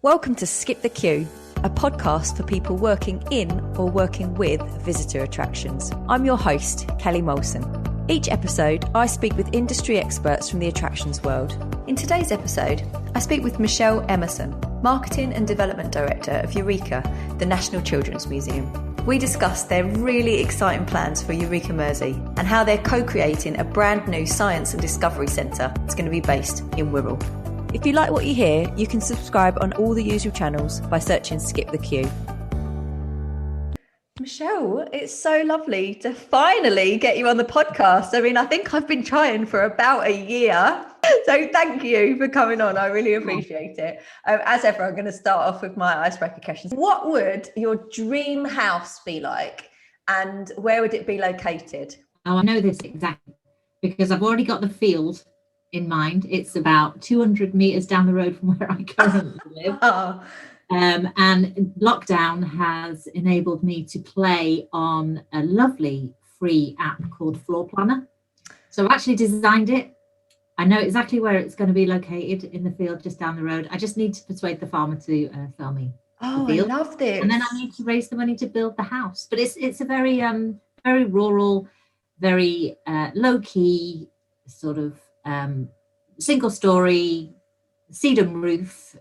Welcome to Skip the Queue, a podcast for people working in or working with visitor attractions. I'm your host, Kelly Molson. Each episode, I speak with industry experts from the attractions world. In today's episode, I speak with Michelle Emerson, Marketing and Development Director of Eureka, the National Children's Museum. We discuss their really exciting plans for Eureka Mersey and how they're co-creating a brand new science and discovery centre that's going to be based in Wirral. If you like what you hear, you can subscribe on all the usual channels by searching Skip the Queue. Michelle, it's so lovely to finally get you on the podcast. I mean, I think I've been trying for about a year. So thank you for coming on. I really appreciate it. As ever, I'm going to start off with my icebreaker questions. What would your dream house be like and where would it be located? Oh, I know this exactly because I've already got the field in mind. It's about 200 meters down the road from where I currently live. And lockdown has enabled me to play on a lovely free app called Floor Planner. So I've actually designed it. I know exactly where it's going to be located in the field just down the road. I just need to persuade the farmer to sell me the field. I love this. And then I need to raise the money to build the house. But it's a very very rural, very low key sort of single story sedum roof,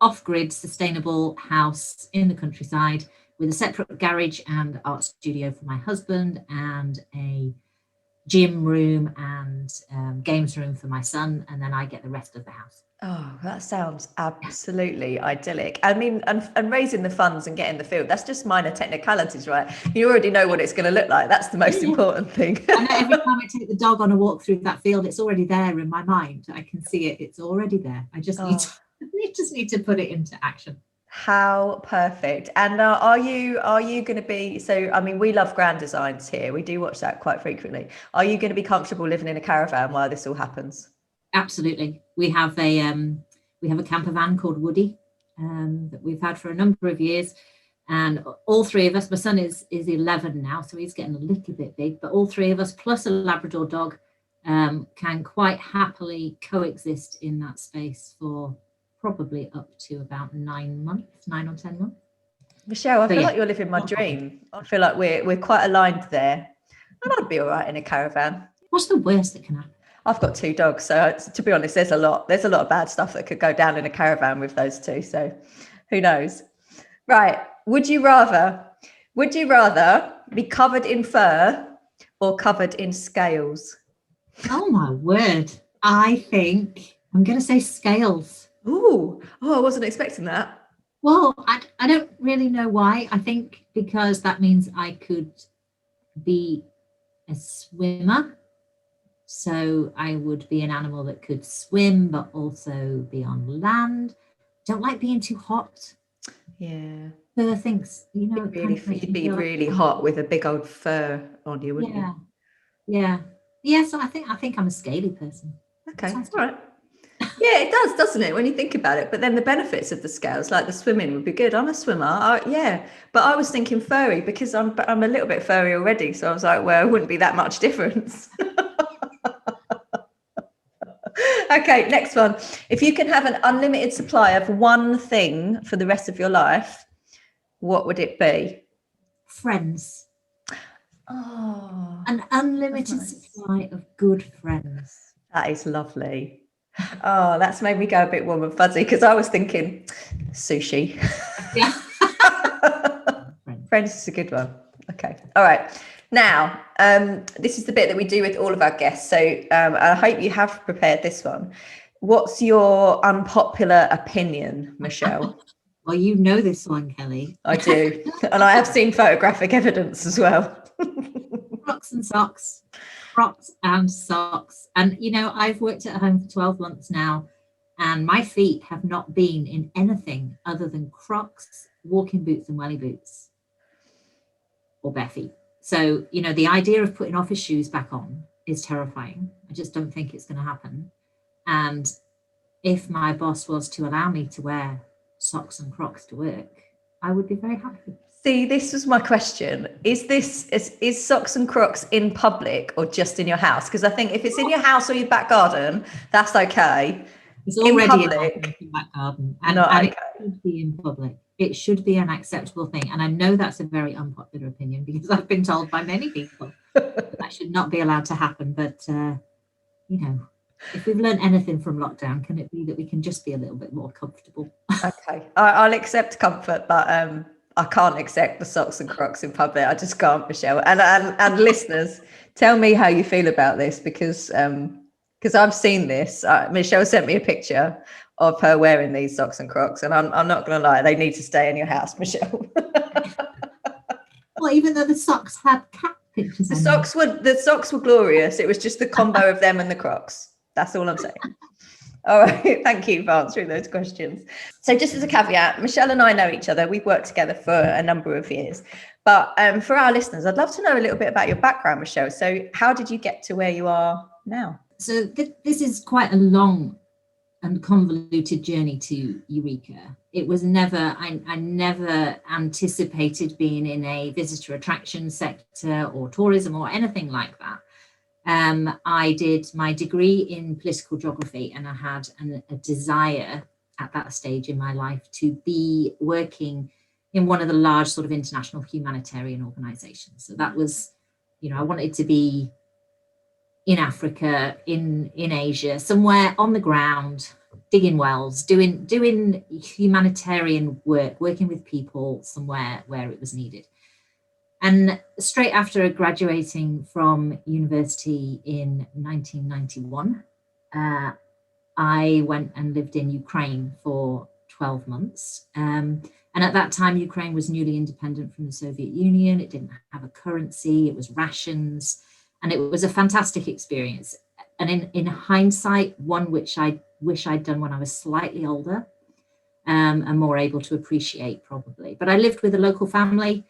off-grid sustainable house in the countryside with a separate garage and art studio for my husband and a gym room and games room for my son, and then I get the rest of the house. Oh, that sounds absolutely idyllic. I mean, and raising the funds and getting the field, that's just minor technicalities, right? You already know what it's going to look like. That's the most important thing. And every time I take the dog on a walk through that field, it's already there in my mind. I can see it. It's already there. I just need to put it into action. How perfect. And are you going to be, so I mean, we love grand designs here, we do watch that quite frequently. Are you going to be comfortable living in a caravan while this all happens? Absolutely. We have a camper van called Woody that we've had for a number of years, and all three of us, my son is 11 now, so he's getting a little bit big, but all three of us plus a Labrador dog can quite happily coexist in that space for probably up to about 9 or 10 months. Michelle, I feel like you're living my dream. I feel like we're quite aligned there. And I'd be all right in a caravan. What's the worst that can happen? I've got 2 dogs, so to be honest, there's a lot of bad stuff that could go down in a caravan with those 2. So who knows? Right. Would you rather be covered in fur or covered in scales? Oh my word. I think I'm going to say scales. Oh, I wasn't expecting that. Well, I don't really know why. I think because that means I could be a swimmer. So I would be an animal that could swim, but also be on land. Don't like being too hot. Yeah. Fur thinks, you'd be really hot with a big old fur on you, wouldn't you? Yeah. So I think I'm a scaly person. Okay. All right. Yeah, it does, doesn't it, when you think about it? But then the benefits of the scales, like the swimming, would be good. I'm a swimmer, but I was thinking furry because I'm a little bit furry already. So I was like, well, it wouldn't be that much difference. Okay, next one. If you can have an unlimited supply of one thing for the rest of your life, what would it be? Friends. Oh, an unlimited supply of good friends. That is lovely. Oh, that's made me go a bit warm and fuzzy because I was thinking sushi. Yeah. Friends is a good one. Okay. All right. Now, this is the bit that we do with all of our guests. So I hope you have prepared this one. What's your unpopular opinion, Michelle? Well, you know this one, Kelly. I do. And I have seen photographic evidence as well. Crocs and socks. And, I've worked at home for 12 months now, and my feet have not been in anything other than Crocs, walking boots and welly boots, or bare feet. So, the idea of putting office shoes back on is terrifying. I just don't think it's going to happen. And if my boss was to allow me to wear socks and Crocs to work, I would be very happy. See, this was my question. Is socks and Crocs in public or just in your house? Because I think if it's in your house or your back garden, that's okay. It's In already public? in back garden, No, and okay. it should be in public. It should be an acceptable thing. And I know that's a very unpopular opinion because I've been told by many people that should not be allowed to happen. But you know, if we've learned anything from lockdown, can it be that we can just be a little bit more comfortable? Okay, I'll accept comfort, but I can't accept the socks and Crocs in public. I just can't, Michelle. And listeners, tell me how you feel about this, because I've seen this. Michelle sent me a picture of her wearing these socks and Crocs, and I'm not going to lie, they need to stay in your house, Michelle. Well, even though the socks had cat pictures The on them. socks were glorious. It was just the combo of them and the Crocs. That's all I'm saying. All right, thank you for answering those questions. So just as a caveat, Michelle and I know each other. We've worked together for a number of years. But for our listeners, I'd love to know a little bit about your background, Michelle. So how did you get to where you are now? So this is quite a long and convoluted journey to Eureka. It was never, I never anticipated being in a visitor attraction sector or tourism or anything like that. I did my degree in political geography, and I had a desire at that stage in my life to be working in one of the large sort of international humanitarian organizations. So that was, you know, I wanted to be in Africa, in Asia, somewhere on the ground, digging wells, doing humanitarian work, working with people somewhere where it was needed. And straight after graduating from university in 1991, I went and lived in Ukraine for 12 months. And at that time, Ukraine was newly independent from the Soviet Union. It didn't have a currency, it was rations, and it was a fantastic experience. And in hindsight, one which I wish I'd done when I was slightly older, and more able to appreciate probably. But I lived with a local family.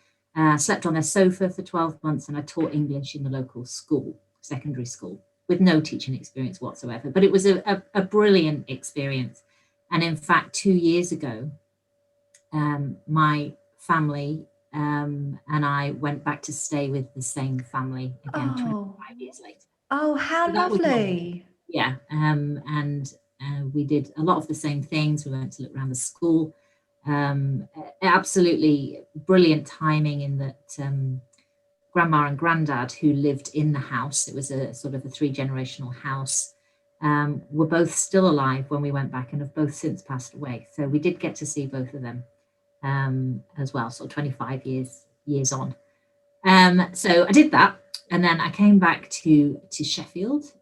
Slept on their sofa for 12 months, and I taught English in the local school, secondary school, with no teaching experience whatsoever. But it was a brilliant experience. And in fact, 2 years ago, my family and I went back to stay with the same family again 25 years later. Oh, how lovely. Yeah. And we did a lot of the same things. We went to look around the school. Absolutely brilliant timing in that grandma and granddad, who lived in the house, it was a sort of a 3-generational house, were both still alive when we went back and have both since passed away. So we did get to see both of them as well, so 25 years on. So I did that, and then I came back to Sheffield,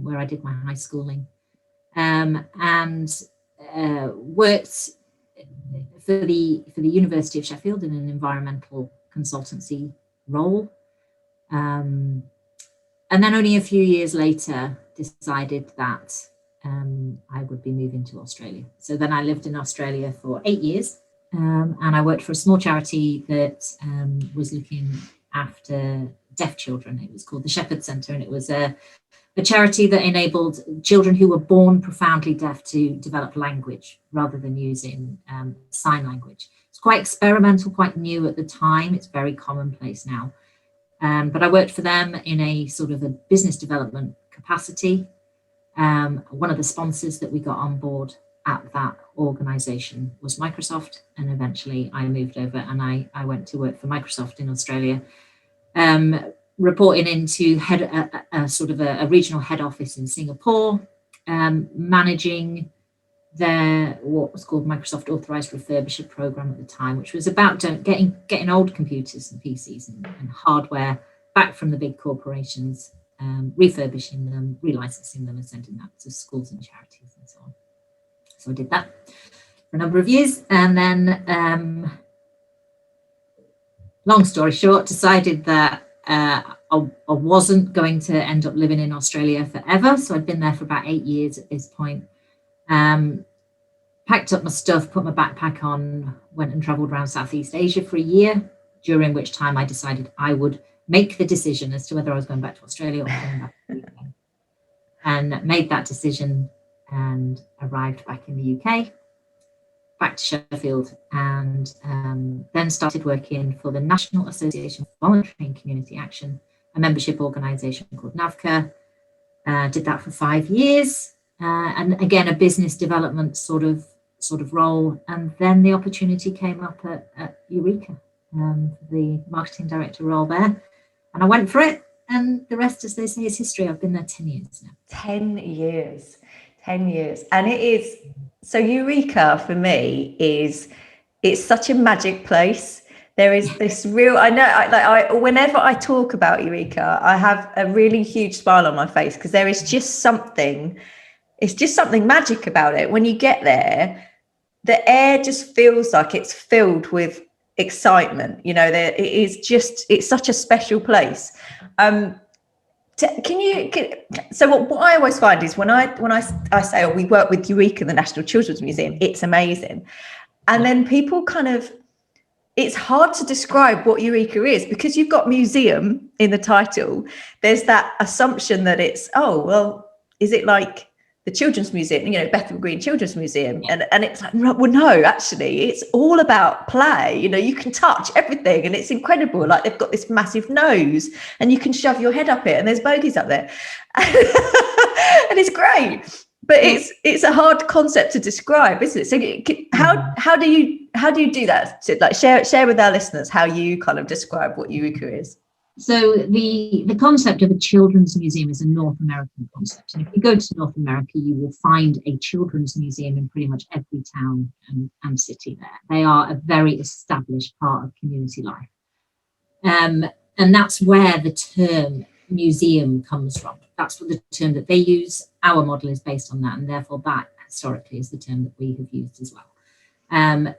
where I did my high schooling, and worked for the University of Sheffield in an environmental consultancy role. And then only a few years later decided that I would be moving to Australia. So then I lived in Australia for 8 years, and I worked for a small charity that was looking after deaf children. It was called the Shepherd Centre, and it was a charity that enabled children who were born profoundly deaf to develop language rather than using sign language. It's quite experimental, quite new at the time. It's very commonplace now. But I worked for them in a sort of a business development capacity. One of the sponsors that we got on board at that organization was Microsoft. And eventually I moved over and I went to work for Microsoft in Australia, reporting into a regional head office in Singapore, managing their what was called Microsoft Authorized Refurbisher program at the time, which was about getting old computers and PCs and hardware back from the big corporations, refurbishing them, relicensing them, and sending that to schools and charities and so on. So I did that for a number of years, and then, long story short, decided that I wasn't going to end up living in Australia forever. So I'd been there for about 8 years at this point. Packed up my stuff, put my backpack on, went and traveled around Southeast Asia for a year, during which time I decided I would make the decision as to whether I was going back to Australia or going back to the UK. And made that decision and arrived back in the UK, back to Sheffield, and then started working for the National Association for Voluntary and Community Action, a membership organisation called NAVCA. Did that for 5 years. and again, a business development sort of role. And then the opportunity came up at Eureka, the marketing director role there. And I went for it. And the rest, as they say, is history. I've been there 10 years now. 10 years. 10 years. And it is, so Eureka for me it's such a magic place. There is this real, I know, whenever I talk about Eureka, I have a really huge smile on my face, because there is just something, it's just something magic about it. When you get there, the air just feels like it's filled with excitement. It's such a special place. So what I always find is when I say, oh, we work with Eureka, the National Children's Museum, it's amazing. And then people it's hard to describe what Eureka is, because you've got museum in the title. There's that assumption that it's, oh, well, is it like the Children's Museum, Bethnal Green Children's Museum? And it's like, well, no, actually, it's all about play. You can touch everything, and it's incredible. Like, they've got this massive nose, and you can shove your head up it, and there's bogies up there. And it's great. But it's a hard concept to describe, isn't it? So how do you do that? So, like, share with our listeners how you kind of describe what Eureka is. So the concept of a children's museum is a North American concept. And if you go to North America, you will find a children's museum in pretty much every town and city there. They are a very established part of community life. And that's where the term museum comes from. That's what the term that they use. Our model is based on that, and therefore that historically is the term that we have used as well.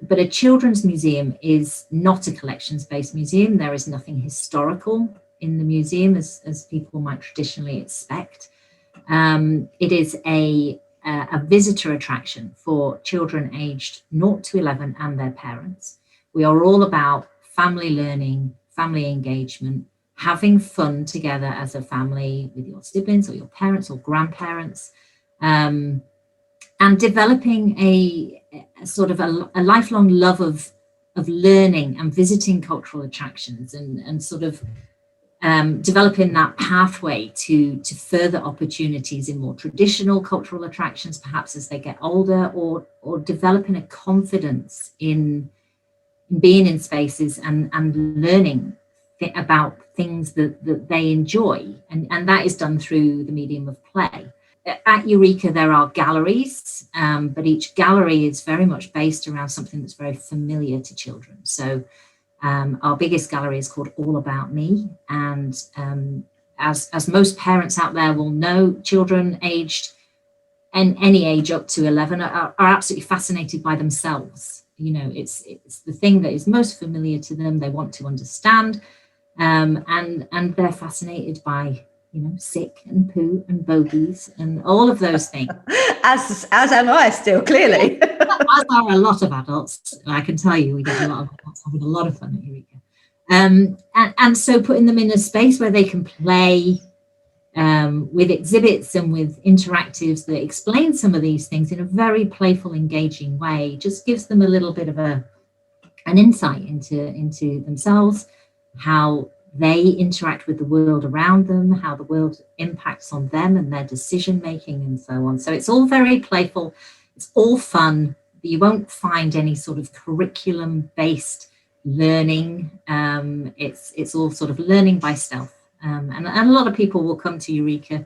But a children's museum is not a collections-based museum. There is nothing historical in the museum as people might traditionally expect. It is a visitor attraction for children aged 0 to 11 and their parents. We are all about family learning, family engagement, having fun together as a family with your siblings or your parents or grandparents, and developing a sort of a lifelong love of learning and visiting cultural attractions, and sort of developing that pathway to further opportunities in more traditional cultural attractions, perhaps as they get older, or developing a confidence in being in spaces and learning about things that they enjoy, and that is done through the medium of play. At Eureka, there are galleries, but each gallery is very much based around something that's very familiar to children. So our biggest gallery is called All About Me, and as most parents out there will know, children aged and any age up to 11 are absolutely fascinated by themselves. It's the thing that is most familiar to them. They want to understand. And they're fascinated by, sick and poo and bogies and all of those things. As am I still, clearly. As are a lot of adults. I can tell you, we get a lot of adults having a lot of fun at Eureka. And so putting them in a space where they can play with exhibits and with interactives that explain some of these things in a very playful, engaging way, just gives them a little bit of an insight into themselves, how they interact with the world around them, how the world impacts on them and their decision making, and so on. So it's all very playful, it's all fun. You won't find any sort of curriculum based learning. It's all sort of learning by stealth. And a lot of people will come to Eureka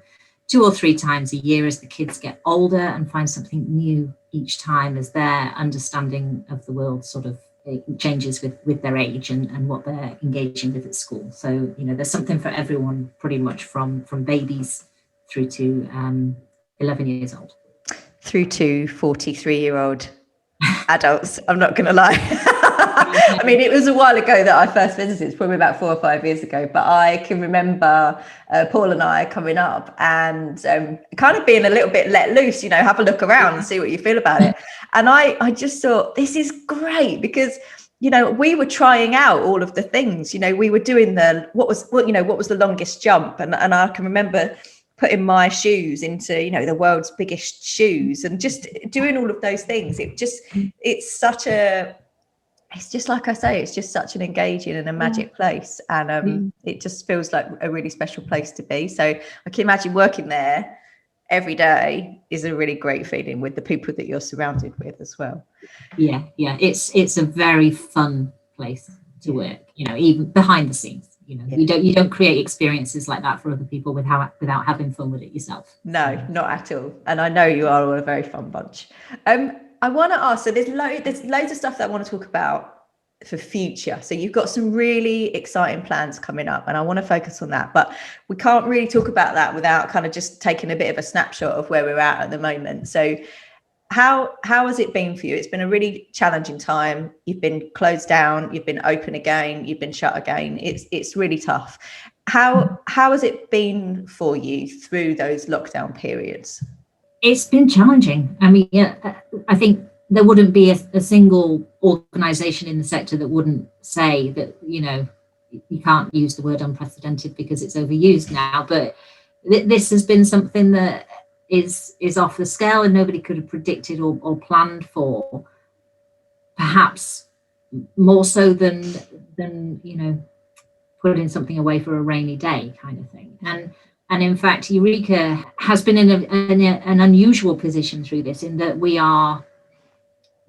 2 or 3 times a year as the kids get older, and find something new each time as their understanding of the world sort of changes with their age and what they're engaging with at school. So there's something for everyone, pretty much from babies through to 11 years old, through to 43-year-old adults. I'm not gonna lie. I mean, it was a while ago that I first visited. It's probably about 4 or 5 years ago, but I can remember Paul and I coming up and kind of being a little bit let loose, have a look around and see what you feel about it. And I just thought, this is great, because we were trying out all of the things. We were doing what was the longest jump, and I can remember putting my shoes into the world's biggest shoes, and just doing all of those things. It's just like I say, it's just such an engaging and a magic place, and it just feels like a really special place to be. So I can imagine working there every day is a really great feeling with the people that you're surrounded with as well. Yeah, it's a very fun place to work, even behind the scenes. You don't create experiences like that for other people without having fun with it yourself. No, not at all. And I know you are all a very fun bunch. I want to ask, so there's loads of stuff that I want to talk about for future. So you've got some really exciting plans coming up, and I want to focus on that, but we can't really talk about that without kind of just taking a bit of a snapshot of where we're at the moment. So how has it been for you? It's been a really challenging time. You've been closed down, you've been open again, you've been shut again. It's really tough. How has it been for you through those lockdown periods? It's been challenging. I mean, I think there wouldn't be a single organisation in the sector that wouldn't say that, you can't use the word unprecedented because it's overused now, but this has been something that is off the scale and nobody could have predicted or planned for, perhaps more so than putting something away for a rainy day kind of thing. And in fact, Eureka has been in an unusual position through this, in that we are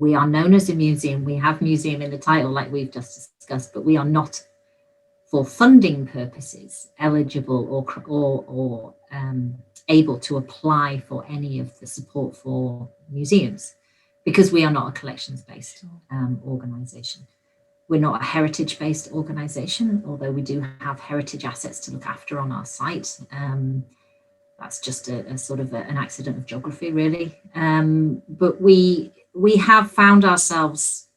known as a museum. We have museum in the title, like we've just discussed, but we are not, for funding purposes, eligible or able to apply for any of the support for museums, because we are not a collections-based organisation. We're not a heritage-based organisation, although we do have heritage assets to look after on our site. That's just a sort of an accident of geography, really. But we have found ourselves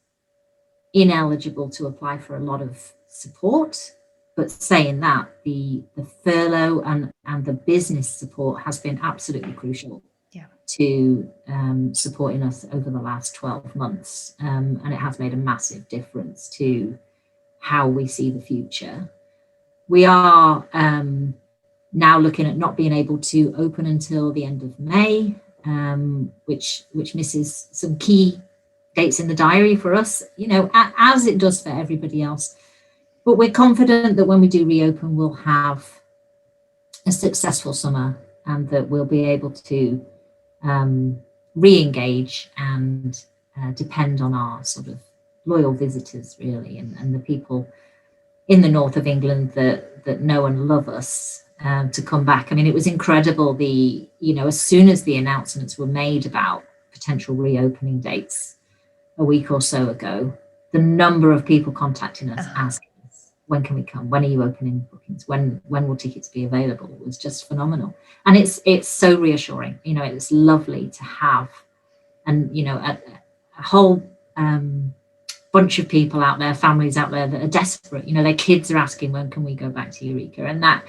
ineligible to apply for a lot of support. But saying that, the furlough and the business support has been absolutely crucial to supporting us over the last 12 months. And it has made a massive difference to how we see the future. We are now looking at not being able to open until the end of May, which misses some key dates in the diary for us, as it does for everybody else. But we're confident that when we do reopen, we'll have a successful summer, and that we'll be able to re-engage and depend on our sort of loyal visitors, really, and the people in the north of England that know and love us to come back. I mean, it was incredible. As soon as the announcements were made about potential reopening dates a week or so ago, the number of people contacting us asking, when can we come? When are you opening bookings? When will tickets be available? It was just phenomenal. And it's so reassuring. It's lovely to have, and a whole bunch of people out there, families out there that are desperate. Their kids are asking, when can we go back to Eureka? And that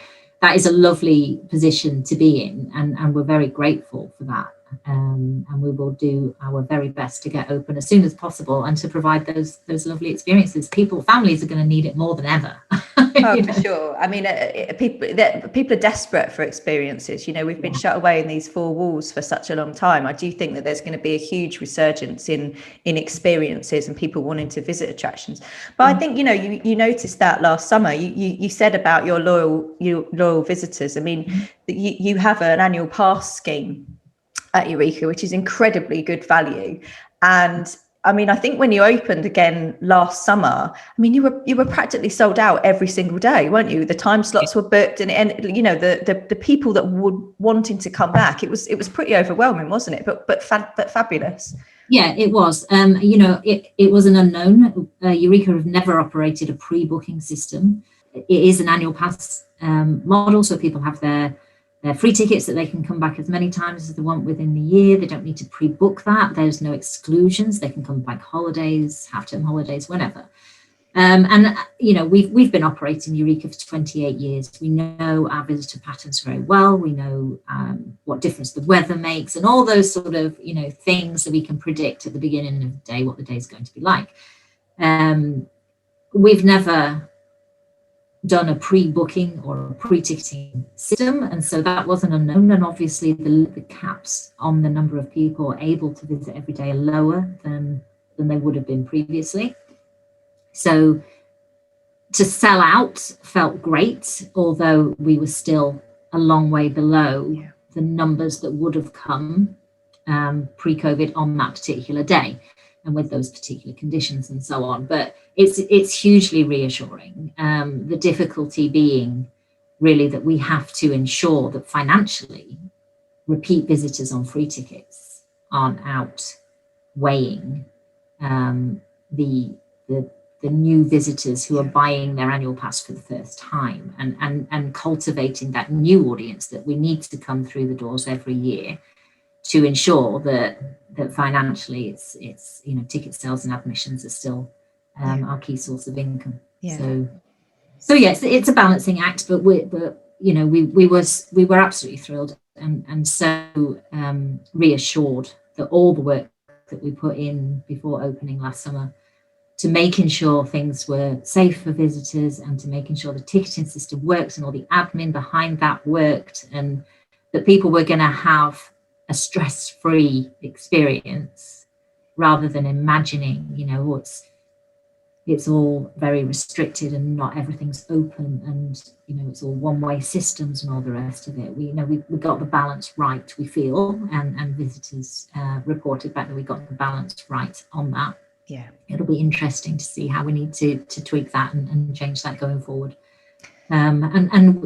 is a lovely position to be in, and we're very grateful for that. And we will do our very best to get open as soon as possible and to provide those lovely experiences. Families are going to need it more than ever. Oh, for sure. I mean, people are desperate for experiences. We've been shut away in these four walls for such a long time. I do think that there's going to be a huge resurgence in experiences and people wanting to visit attractions. But I think, you noticed that last summer. You said about your loyal visitors. I mean, you have an annual pass scheme at Eureka, which is incredibly good value. And I mean, I think when you opened again last summer, I mean, you were practically sold out every single day, weren't you? The time slots were booked, and the people that were wanting to come back, it was pretty overwhelming, wasn't it? But fabulous. Yeah, it was. It was an unknown. Eureka have never operated a pre-booking system. It is an annual pass model, so people have their free tickets that they can come back as many times as they want within the year. They don't need to pre-book that. There's no exclusions. They can come back holidays, half-term holidays, whenever. We've been operating Eureka for 28 years. We know our visitor patterns very well. We know what difference the weather makes, and all those sort of things that we can predict at the beginning of the day what the day is going to be like. We've never done a pre-booking or a pre-ticketing system, and so that was an unknown. And obviously the caps on the number of people able to visit every day are lower than they would have been previously. So to sell out felt great, although we were still a long way below the numbers that would have come pre-COVID on that particular day and with those particular conditions and so on. But it's hugely reassuring. The difficulty being really that we have to ensure that financially repeat visitors on free tickets aren't outweighing the new visitors who are buying their annual pass for the first time, and cultivating that new audience that we need to come through the doors every year to ensure that financially it's ticket sales and admissions are still our key source of income. So yes, it's a balancing act, but we were absolutely thrilled and so reassured that all the work that we put in before opening last summer to making sure things were safe for visitors and to making sure the ticketing system worked and all the admin behind that worked, and that people were going to have a stress-free experience rather than imagining, it's all very restricted and not everything's open and, it's all one-way systems and all the rest of it. We got the balance right, we feel, and visitors reported back that we got the balance right on that. Yeah, it'll be interesting to see how we need to tweak that and change that going forward. And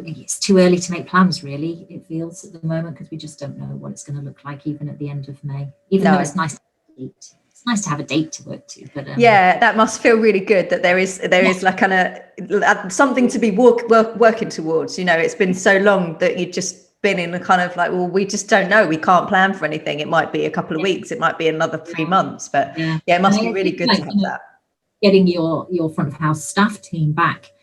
it's too early to make plans, really, it feels at the moment, because we just don't know what it's going to look like even at the end of May, though it's nice to have a date. It's nice to have a date to work to, but that must feel really good that there is like kind of something to be working towards. It's been so long that you've just been in a kind of like, well, we just don't know, we can't plan for anything. It might be a couple of weeks, it might be another 3 months, but it must be really good to have that. Getting your front of house staff team back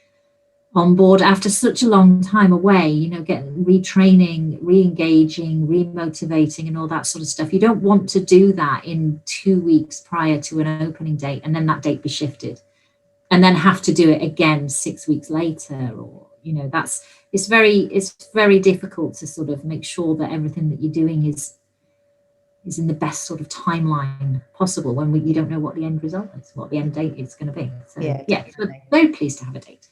on board after such a long time away, getting retraining, re-engaging, re-motivating and all that sort of stuff. You don't want to do that in 2 weeks prior to an opening date and then that date be shifted and then have to do it again 6 weeks later, or it's very difficult to sort of make sure that everything that you're doing is in the best sort of timeline possible when you don't know what the end result is, what the end date is going to be. So we're very pleased to have a date.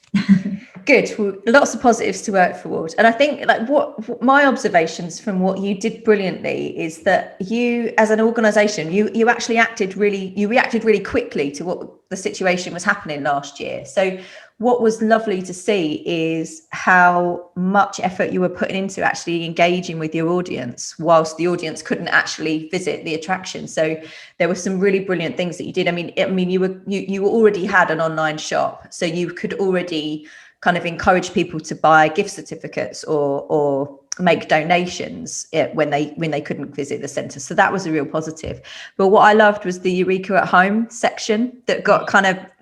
Good. Well, lots of positives to work forward. And I think like what my observations from what you did brilliantly is that you as an organization, you reacted really quickly to what the situation was happening last year. So what was lovely to see is how much effort you were putting into actually engaging with your audience whilst the audience couldn't actually visit the attraction. So there were some really brilliant things that you did. I mean, you already had an online shop, so you could already kind of encourage people to buy gift certificates or make donations when they couldn't visit the centre. So that was a real positive. But what I loved was the Eureka at Home section that got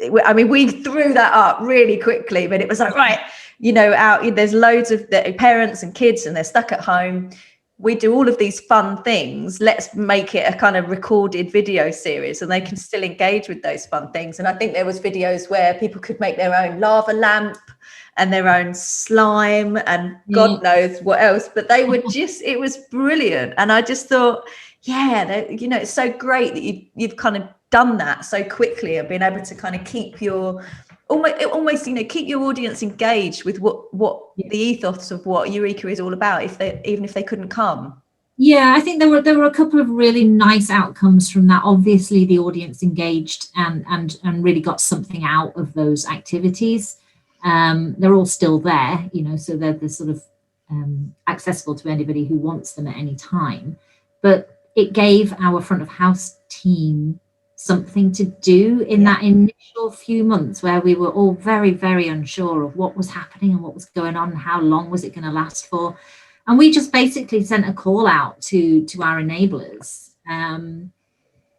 we threw that up really quickly, but it was like, right, there's loads of the parents and kids and they're stuck at home. We do all of these fun things. Let's make it a kind of recorded video series and they can still engage with those fun things. And I think there was videos where people could make their own lava lamp and their own slime and God knows what else, but they were it was brilliant. And I just thought, it's so great that you've kind of done that so quickly and been able to kind of keep your almost keep your audience engaged with what the ethos of what Eureka is all about, even if they couldn't come. I think there were a couple of really nice outcomes from that. Obviously the audience engaged and really got something out of those activities. They're all still there, so they're sort of accessible to anybody who wants them at any time, but it gave our front of house team something to do in that initial few months where we were all very, very unsure of what was happening and what was going on and how long was it going to last for. And we just basically sent a call out to our enablers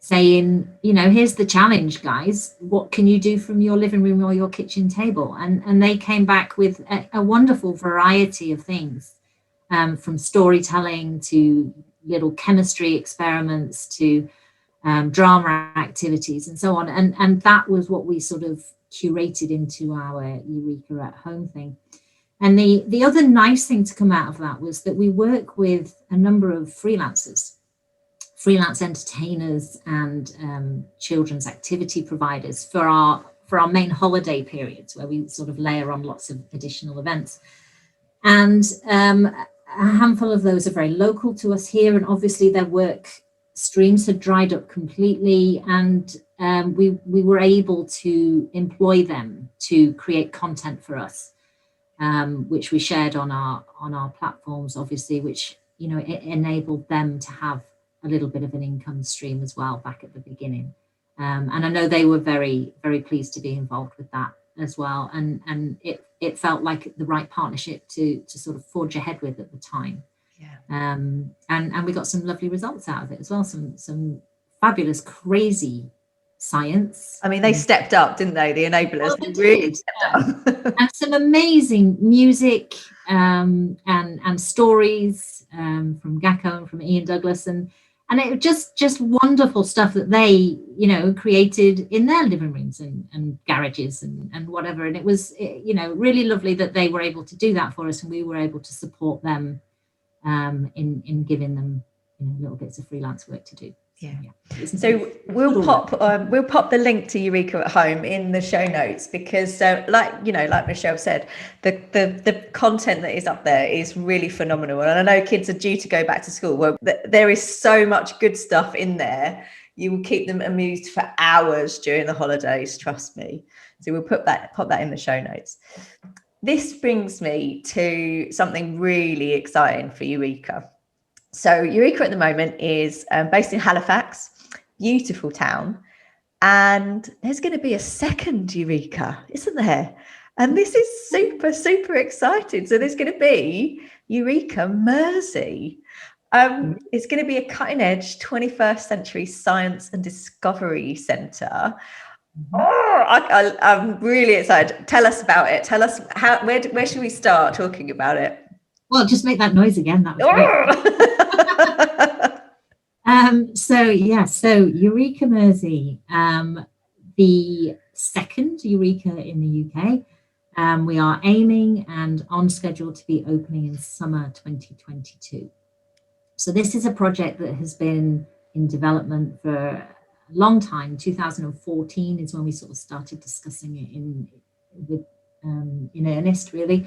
saying, here's the challenge, guys. What can you do from your living room or your kitchen table? And they came back with a wonderful variety of things, from storytelling to little chemistry experiments to drama activities and so on. And that was what we sort of curated into our Eureka at Home thing. And the other nice thing to come out of that was that we work with a number of freelance entertainers and children's activity providers for our main holiday periods, where we sort of layer on lots of additional events. And a handful of those are very local to us here, and obviously their work streams had dried up completely, and we were able to employ them to create content for us, which we shared on our platforms, obviously, which, you know, it enabled them to have a little bit of an income stream as well back at the beginning. And I know they were very, very pleased to be involved with that as well. And it felt like the right partnership to sort of forge ahead with at the time. Yeah. And we got some lovely results out of it as well. Some fabulous, crazy science. I mean, they stepped up, didn't they? The enablers really stepped up. And some amazing music and stories from Gacko and from Ian Douglas, and it just wonderful stuff that they, you know, created in their living rooms and garages and whatever. And it was, you know, really lovely that they were able to do that for us, and we were able to support them in giving them, you know, little bits of freelance work to do. Yeah. So we'll pop the link to Eureka at Home in the show notes, because like Michelle said, the content that is up there is really phenomenal. And I know kids are due to go back to school. Well, there is so much good stuff in there. You will keep them amused for hours during the holidays, trust me. So we'll pop that in the show notes. This brings me to something really exciting for Eureka. So Eureka at the moment is based in Halifax, beautiful town, and there's going to be a second Eureka, isn't there? And this is super, super exciting. So there's going to be Eureka Mersey. It's going to be a cutting-edge 21st century science and discovery centre. Oh, I'm really excited. Tell us about it. Tell us where should we start talking about it? Well, just make that noise again. That was great. So Eureka Mersey, the second Eureka in the UK. We are aiming and on schedule to be opening in summer 2022. So this is a project that has been in development for a long time. 2014 is when we sort of started discussing it in earnest, really.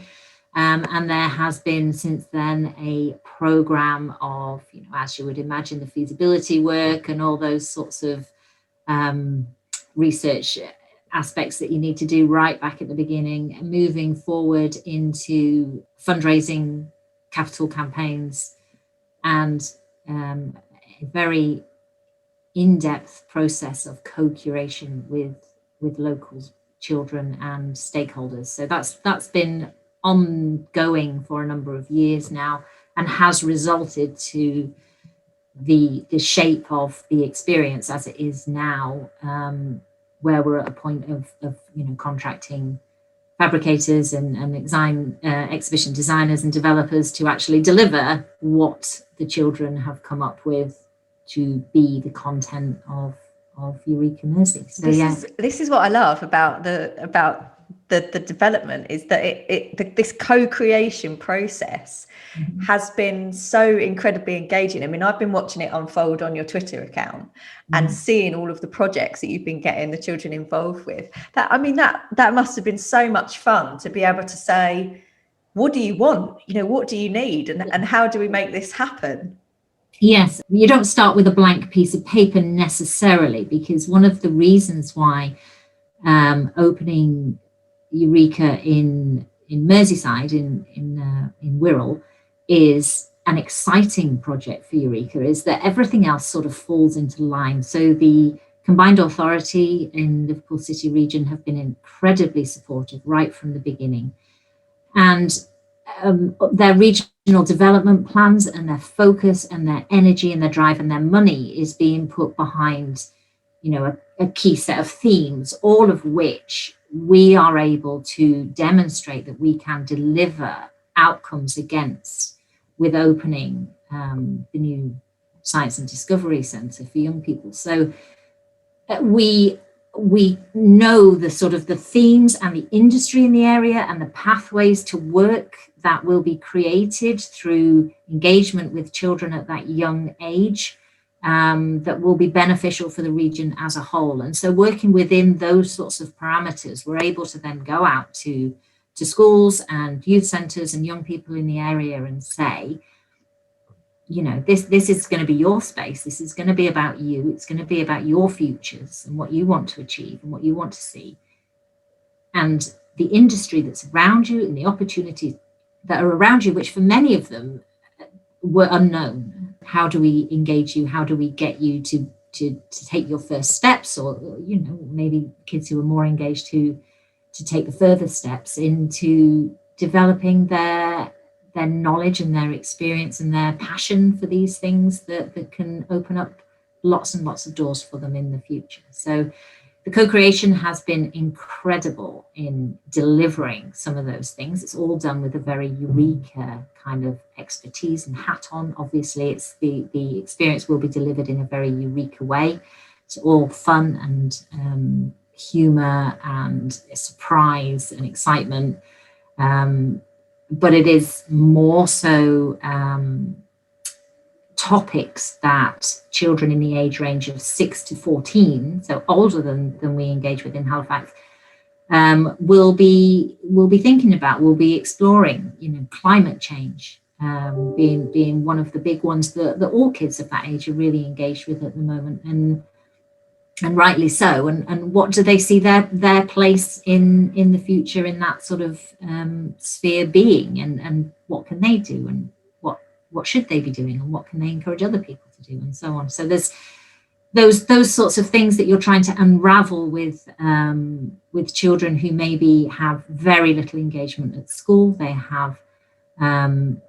And there has been since then a program of, you know, as you would imagine, the feasibility work and all those sorts of research aspects that you need to do right back at the beginning, moving forward into fundraising, capital campaigns, and a very in-depth process of co-curation with local children and stakeholders. So that's been ongoing for a number of years now, and has resulted to the shape of the experience as it is now, where we're at a point of you know, contracting fabricators and exhibition designers and developers to actually deliver what the children have come up with to be the content of Eureka Mersey. So this is what I love about the development, is that this co-creation process has been so incredibly engaging. I mean, I've been watching it unfold on your Twitter account and seeing all of the projects that you've been getting the children involved with. That must have been so much fun to be able to say, what do you want? You know, what do you need? And how do we make this happen? Yes, you don't start with a blank piece of paper necessarily, because one of the reasons why opening Eureka in Merseyside in Wirral is an exciting project for Eureka is that everything else sort of falls into line. So the Combined Authority in Liverpool City region have been incredibly supportive right from the beginning, and their regional development plans and their focus and their energy and their drive and their money is being put behind, you know, a key set of themes, all of which we are able to demonstrate that we can deliver outcomes against with opening the new Science and Discovery Centre for young people. So we know the sort of the themes and the industry in the area and the pathways to work that will be created through engagement with children at that young age, that will be beneficial for the region as a whole. And so working within those sorts of parameters, we're able to then go out to to schools and youth centres and young people in the area and say, you know, this is going to be your space. This is going to be about you. It's going to be about your futures and what you want to achieve and what you want to see. And the industry that's around you and the opportunities that are around you, which for many of them were unknown. How do we engage you? How do we get you to take your first steps, or, you know, maybe kids who are more engaged to take the further steps into developing their knowledge and their experience and their passion for these things that can open up lots and lots of doors for them in the future. So the co-creation has been incredible in delivering some of those things. It's all done with a very Eureka kind of expertise and hat on. Obviously, it's the experience will be delivered in a very Eureka way. It's all fun and humor and surprise and excitement. But it is more so topics that children in the age range of 6 to 14, so older than we engage with in Halifax, will be thinking about, will be exploring. You know, climate change being one of the big ones that all kids of that age are really engaged with at the moment, and rightly so. And what do they see their place in the future in that sort of sphere being, and what can they do, and what should they be doing, and what can they encourage other people to do, and so on. So there's those sorts of things that you're trying to unravel with children who maybe have very little engagement at school. They have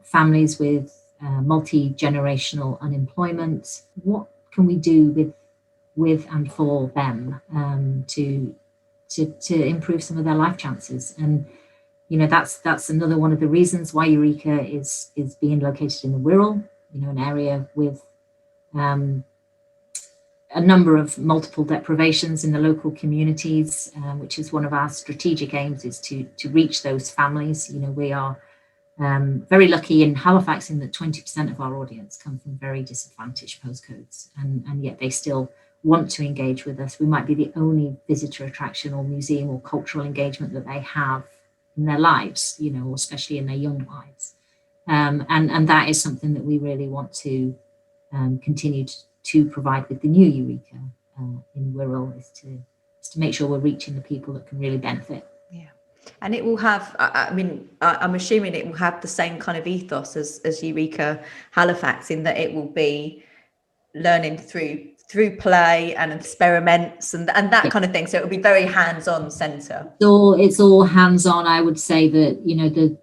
families with multi-generational unemployment. What can we do with and for them to improve some of their life chances? And you know, that's another one of the reasons why Eureka is being located in the Wirral, you know, an area with a number of multiple deprivations in the local communities, which is one of our strategic aims, is to reach those families. You know, we are very lucky in Halifax in that 20% of our audience come from very disadvantaged postcodes, and yet they still want to engage with us. We might be the only visitor attraction or museum or cultural engagement that they have in their lives, you know, especially in their young lives. And that is something that we really want to continue to provide with the new Eureka in Wirral, is to make sure we're reaching the people that can really benefit. Yeah. And it will have, I mean, I'm assuming it will have the same kind of ethos as Eureka Halifax, in that it will be learning through play and experiments and that kind of thing. So it will be very hands-on centre. So it's all hands-on. I would say that, you know, the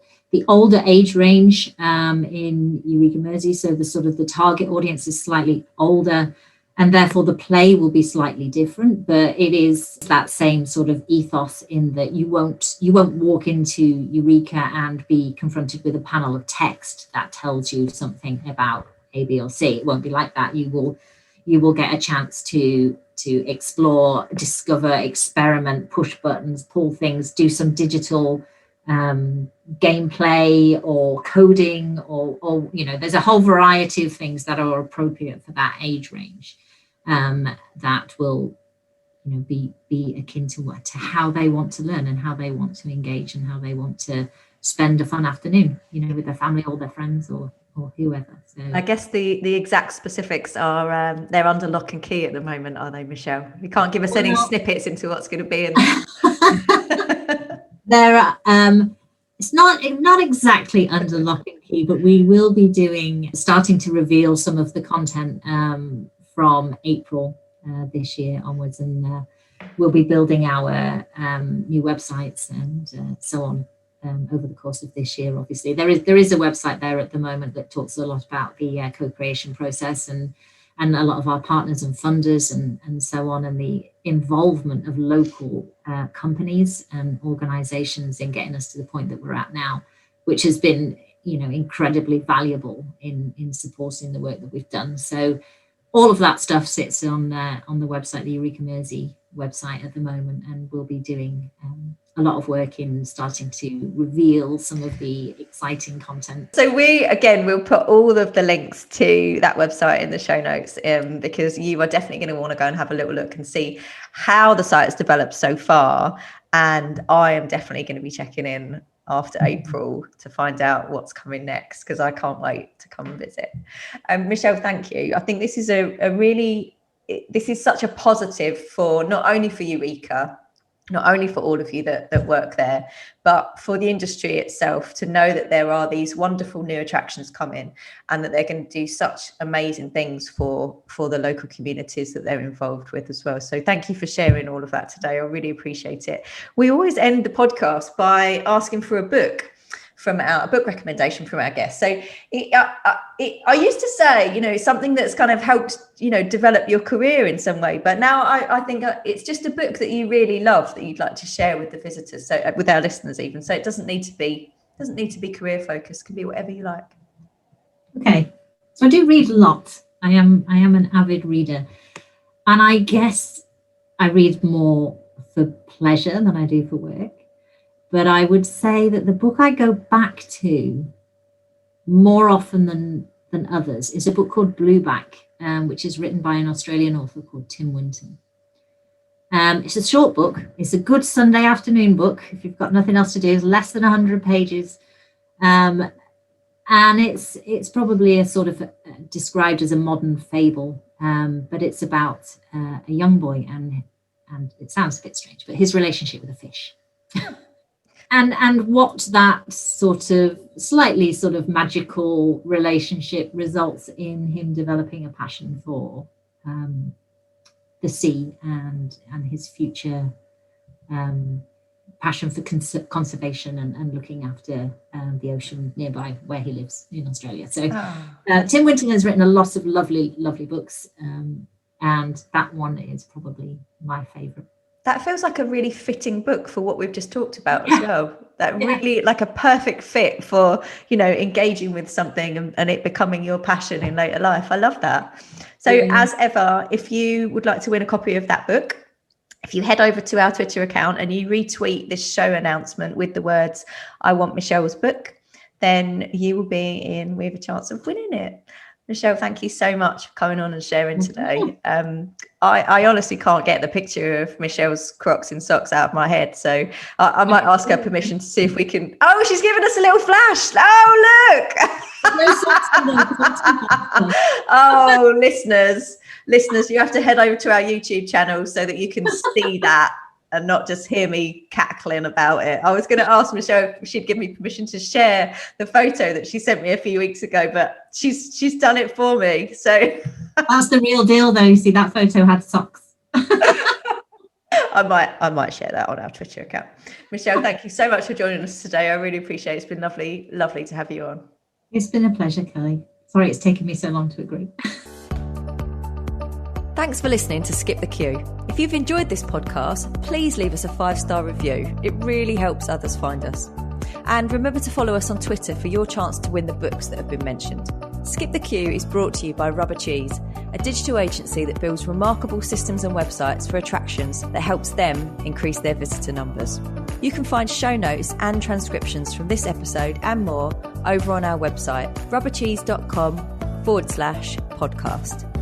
older age range in Eureka Mersey, so the sort of the target audience is slightly older, and therefore the play will be slightly different, but it is that same sort of ethos in that you won't walk into Eureka and be confronted with a panel of text that tells you something about A, B, or C. It won't be like that. You will get a chance to explore, discover, experiment, push buttons, pull things, do some digital gameplay or coding, or you know, there's a whole variety of things that are appropriate for that age range, that will, you know, be akin to how they want to learn and how they want to engage and how they want to spend a fun afternoon, you know, with their family or their friends or whoever. So I guess the exact specifics are they're under lock and key at the moment, are they, Michelle? You can't give us any snippets into what's going to be in there. It's not exactly under lock and key, but we will be starting to reveal some of the content from April this year onwards, and we'll be building our new websites and so on. Over the course of this year. Obviously there is a website there at the moment that talks a lot about the co-creation process and a lot of our partners and funders and so on, and the involvement of local companies and organizations in getting us to the point that we're at now, which has been, you know, incredibly valuable in supporting the work that we've done. So all of that stuff sits on the website, the Eureka Mersey website at the moment, and we'll be doing a lot of work in starting to reveal some of the exciting content. So we'll put all of the links to that website in the show notes, because you are definitely going to want to go and have a little look and see how the site has developed so far. And I am definitely going to be checking in after April to find out what's coming next, because I can't wait to come and visit. Michelle, thank you. I think this is this is such a positive for not only for Eureka, not only for all of you that work there, but for the industry itself, to know that there are these wonderful new attractions coming and that they're going to do such amazing things for the local communities that they're involved with as well. So thank you for sharing all of that today. I really appreciate it. We always end the podcast by asking for a book recommendation from our guests. So I used to say, something that's kind of helped, develop your career in some way. But now I think it's just a book that you really love that you'd like to share with the visitors, so with our listeners even. So it doesn't need to be career focused. It can be whatever you like. Okay, so I do read a lot. I am an avid reader, and I guess I read more for pleasure than I do for work. But I would say that the book I go back to more often than others is a book called Blueback, which is written by an Australian author called Tim Winton. It's a short book. It's a good Sunday afternoon book if you've got nothing else to do. It's less than 100 pages. And it's probably a sort of described as a modern fable, but it's about a young boy, and it sounds a bit strange, but his relationship with a fish. And what that sort of slightly sort of magical relationship results in him developing a passion for the sea and his future passion for conservation and looking after the ocean nearby where he lives in Australia. So Tim Winton has written a lot of lovely books, and that one is probably my favourite. That feels like a really fitting book for what we've just talked about as well. That really like a perfect fit for, engaging with something and it becoming your passion in later life. I love that. So as ever, if you would like to win a copy of that book, if you head over to our Twitter account and you retweet this show announcement with the words, "I want Michelle's book," then you will be with a chance of winning it. Michelle, thank you so much for coming on and sharing today. I honestly can't get the picture of Michelle's Crocs in socks out of my head, so I might ask her permission to see if we can. Oh, she's giving us a little flash. Oh, look. Oh, listeners, you have to head over to our YouTube channel so that you can see that and not just hear me cackling about it. I was going to ask Michelle if she'd give me permission to share the photo that she sent me a few weeks ago, but she's done it for me. So that's the real deal, though. You see, that photo had socks. I might share that on our Twitter account. Michelle, thank you so much for joining us today. I really appreciate it. It's been lovely to have you on. It's been a pleasure, Kelly. Sorry it's taken me so long to agree. Thanks for listening to Skip the Queue. If you've enjoyed this podcast, please leave us a 5-star review. It really helps others find us. And remember to follow us on Twitter for your chance to win the books that have been mentioned. Skip the Queue is brought to you by Rubber Cheese, a digital agency that builds remarkable systems and websites for attractions that helps them increase their visitor numbers. You can find show notes and transcriptions from this episode and more over on our website, rubbercheese.com/podcast.